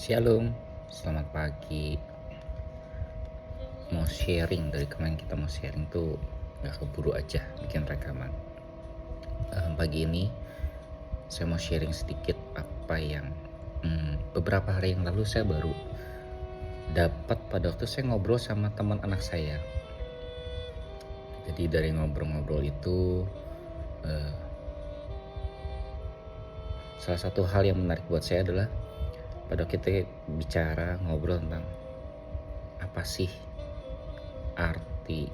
Shalom, selamat pagi. Mau sharing, dari kemarin kita mau sharing tuh gak keburu aja bikin rekaman. Pagi ini saya mau sharing sedikit apa yang beberapa hari yang lalu saya baru dapat pada waktu saya ngobrol sama teman anak saya. Jadi dari ngobrol-ngobrol itu salah satu hal yang menarik buat saya adalah pada waktu kita bicara ngobrol tentang apa sih arti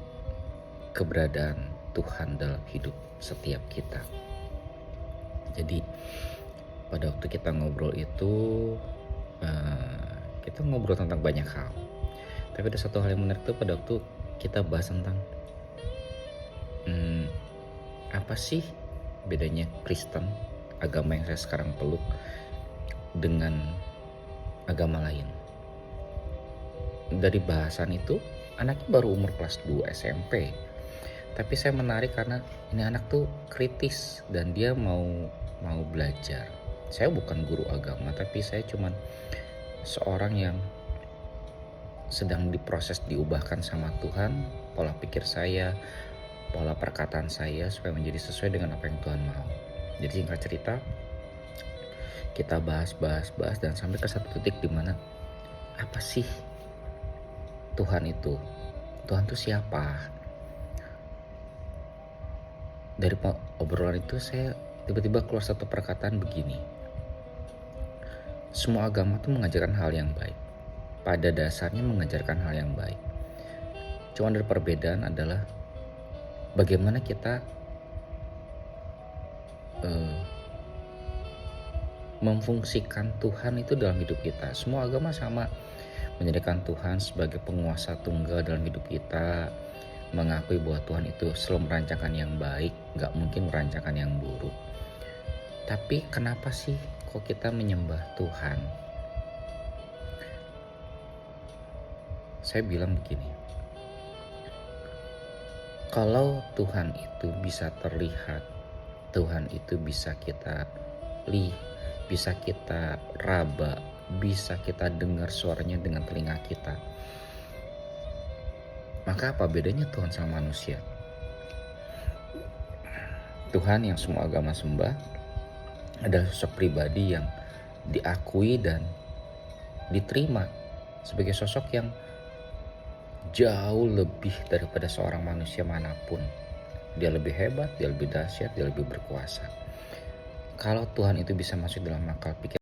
keberadaan Tuhan dalam hidup setiap kita. Jadi pada waktu kita ngobrol itu kita ngobrol tentang banyak hal. Tapi ada satu hal yang menarik tuh pada waktu kita bahas tentang apa sih bedanya Kristen, agama yang saya sekarang peluk, dengan agama lain. Dari bahasan itu anaknya baru umur kelas 2 SMP. Tapi saya menarik karena ini anak tuh kritis dan dia mau belajar. Saya bukan guru agama, tapi saya cuman seorang yang sedang diproses diubahkan sama Tuhan, pola pikir saya, pola perkataan saya supaya menjadi sesuai dengan apa yang Tuhan mau. Jadi singkat cerita, kita bahas dan sampai ke satu titik di mana apa sih Tuhan itu? Tuhan itu siapa? Dari obrolan itu saya tiba-tiba keluar satu perkataan begini. Semua agama itu mengajarkan hal yang baik. Pada dasarnya mengajarkan hal yang baik. Cuma dari perbedaan adalah bagaimana kita memfungsikan Tuhan itu dalam hidup kita. Semua agama sama, menjadikan Tuhan sebagai penguasa tunggal dalam hidup kita, mengakui bahwa Tuhan itu selalu merancangkan yang baik, gak mungkin merancangkan yang buruk. Tapi kenapa sih kok kita menyembah Tuhan? Saya bilang begini, kalau Tuhan itu bisa terlihat, Tuhan itu bisa kita bisa kita raba, bisa kita dengar suaranya dengan telinga kita, maka apa bedanya Tuhan sama manusia? Tuhan yang semua agama sembah adalah sosok pribadi yang diakui dan diterima sebagai sosok yang jauh lebih daripada seorang manusia manapun. Dia lebih hebat, dia lebih dahsyat, dia lebih berkuasa. Kalau Tuhan itu bisa masuk dalam akal pikir